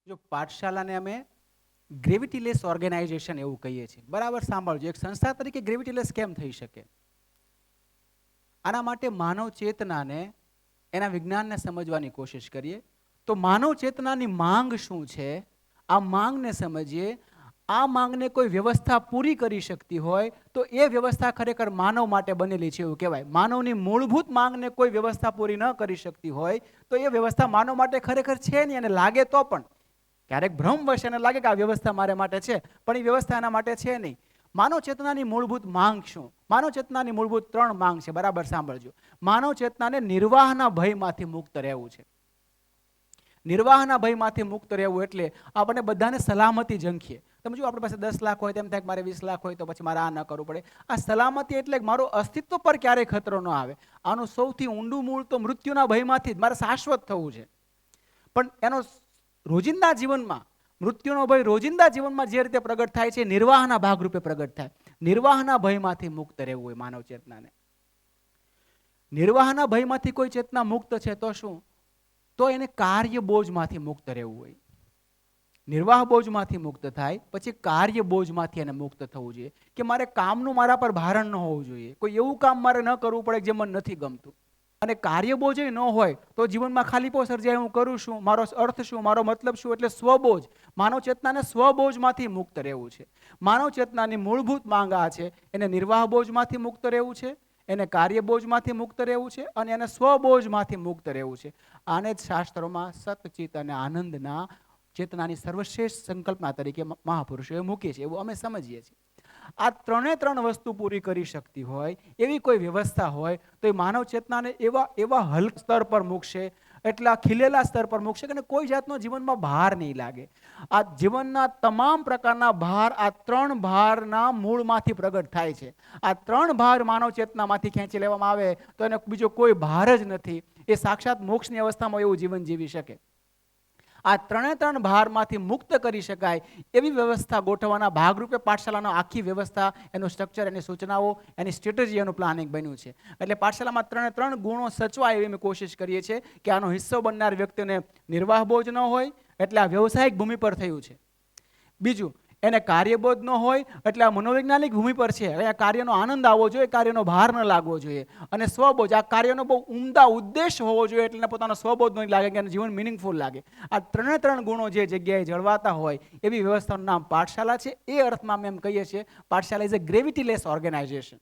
જો પાઠશાલાને અમે ગ્રેવિટીલેસ ઓર્ગેનાઇઝેશન એવું કહીએ છીએ. બરાબર સાંભળજો, એક સંસ્થા તરીકે ગ્રેવિટીલેસ કેમ થઈ શકે? આના માટે માનવ ચેતનાને, એના વિજ્ઞાનને સમજવાની કોશિશ કરીએ. તો માનવ ચેતનાની માંગ શું છે, આ માંગને સમજીએ. આ માંગને કોઈ વ્યવસ્થા પૂરી કરી શકતી હોય તો એ વ્યવસ્થા ખરેખર માનવ માટે બનેલી છે એવું કહેવાય. માનવની મૂળભૂત માંગને કોઈ વ્યવસ્થા પૂરી ન કરી શકતી હોય તો એ વ્યવસ્થા માનવ માટે ખરેખર છે નહીં. અને લાગે તો પણ ક્યારેક ભ્રમવશ એને લાગે કે આ વ્યવસ્થા મારે માટે છે, પણ એ વ્યવસ્થા એના માટે છે નહીં. માનવ ચેતનાની મૂળભૂત માંગ શું? માનવ ચેતનાની મૂળભૂત 3 માંગ છે. બરાબર સાંભળજો. માનવ ચેતનાને નિર્વાહના ભયમાંથી મુક્ત રહેવું છે. નિર્વાહના ભયમાંથી મુક્ત રહેવું એટલે આપણે બધાને સલામતી ઝંખીએ. તમે જો આપણી પાસે 10 લાખ હોય તેમ થાય કે મારે 20 લાખ હોય તો પછી મારે આ ન કરવું પડે. આ સલામતી એટલે મારું અસ્તિત્વ પર ક્યારેય ખતરો ન આવે. આનું સૌથી ઊંડું મૂળ તો મૃત્યુના ભયમાંથી જ મારે શાશ્વત થવું છે. પણ એનો રોજિંદા જીવનમાં મૃત્યુનો ભય રોજિંદા જીવનમાં જે રીતે પ્રગટ થાય છે, નિર્વાહના ભાગરૂપે પ્રગટ થાય. નિર્વાહના ભયમાંથી મુક્ત રહેવું હોય માનવ ચેતનાને. નિર્વાહના ભયમાંથી કોઈ ચેતના મુક્ત છે તો શું? તો એને કાર્ય બોજમાંથી મુક્ત રહેવું હોય. નિર્વાહ બોજમાંથી મુક્ત થાય પછી કાર્ય બોજમાંથી એને મુક્ત થવું જોઈએ. કે મારે કામનું મારા પર ભારણ ન હોવું જોઈએ. કોઈ એવું કામ મારે ન કરવું પડે જે મને નથી ગમતું. અને કાર્ય બોજ ન હોય તો જીવનમાં ખાલીપો સર્જાય. હું કરું શું, મારો અર્થ શું, મારો મતલબ શું? એટલે સ્વબોજ. માનવ ચેતનાને સ્વબોજમાંથી મુક્ત રહેવું છે. માનવ ચેતનાની મૂળભૂત માંગ આ છે. એને નિર્વાહ બોજમાંથી મુક્ત રહેવું છે, એને કાર્ય બોજમાંથી મુક્ત રહેવું છે અને એને સ્વબોજમાંથી મુક્ત રહેવું છે. આને જ શાસ્ત્રોમાં સતચિત અને આનંદના ચેતનાની સર્વશ્રેષ્ઠ સંકલ્પના તરીકે મહાપુરુષોએ મૂકી છે, એવું અમે સમજીએ છીએ. આ 3 વસ્તુ પૂરી કરી શકતી હોય એવી કોઈ વ્યવસ્થા હોય તો એ માનવ ચેતનાને એવા હલક સ્તર પર મૂકશે, એટલા ખીલેલા સ્તર પર મૂકશે કે કોઈ જાતનો જીવનમાં ભાર નહીં લાગે. આ જીવનના તમામ પ્રકારના ભાર આ 3 ભારના મૂળમાંથી પ્રગટ થાય છે. આ 3 ભાર માનવ ચેતનામાંથી ખેંચી લેવામાં આવે તો એને બીજો કોઈ ભાર જ નથી. એ સાક્ષાત મોક્ષની અવસ્થામાં એવું જીવન જીવી શકે. આ 3 ભારમાંથી મુક્ત કરી શકાય એવી વ્યવસ્થા ગોઠવવાના ભાગરૂપે પાઠશાલાનો આખી વ્યવસ્થા, એનું સ્ટ્રક્ચર, એની સૂચનાઓ, એની સ્ટ્રેટેજી, એનું પ્લાનિંગ બન્યું છે. એટલે પાઠશાલામાં 3 ગુણો સચવાય એવી અમે કોશિશ કરીએ છીએ કે આનો હિસ્સો બનનાર વ્યક્તિને નિર્વાહ બોજ ન હોય એટલે આ વ્યવસાયિક ભૂમિ પર થયું છે. બીજું, એને કાર્યબોધ ન હોય એટલે આ મનોવૈજ્ઞાનિક ભૂમિ પર છે. હવે આ કાર્યનો આનંદ આવવો જોઈએ, કાર્યનો ભાર ન લાગવો જોઈએ. અને સ્વબોજ, આ કાર્યનો બહુ ઉમદા ઉદ્દેશ હોવો જોઈએ એટલે પોતાનો સ્વબોધ નહીં લાગે કે એનું જીવન મિનિંગફુલ લાગે. આ 3 ગુણો જે જગ્યાએ જળવાતા હોય એવી વ્યવસ્થાનું નામ પાઠશાલા છે. એ અર્થમાં અમે એમ કહીએ છીએ પાઠશાલા ઇઝ અ ગ્રેવિટીલેસ ઓર્ગેનાઇઝેશન.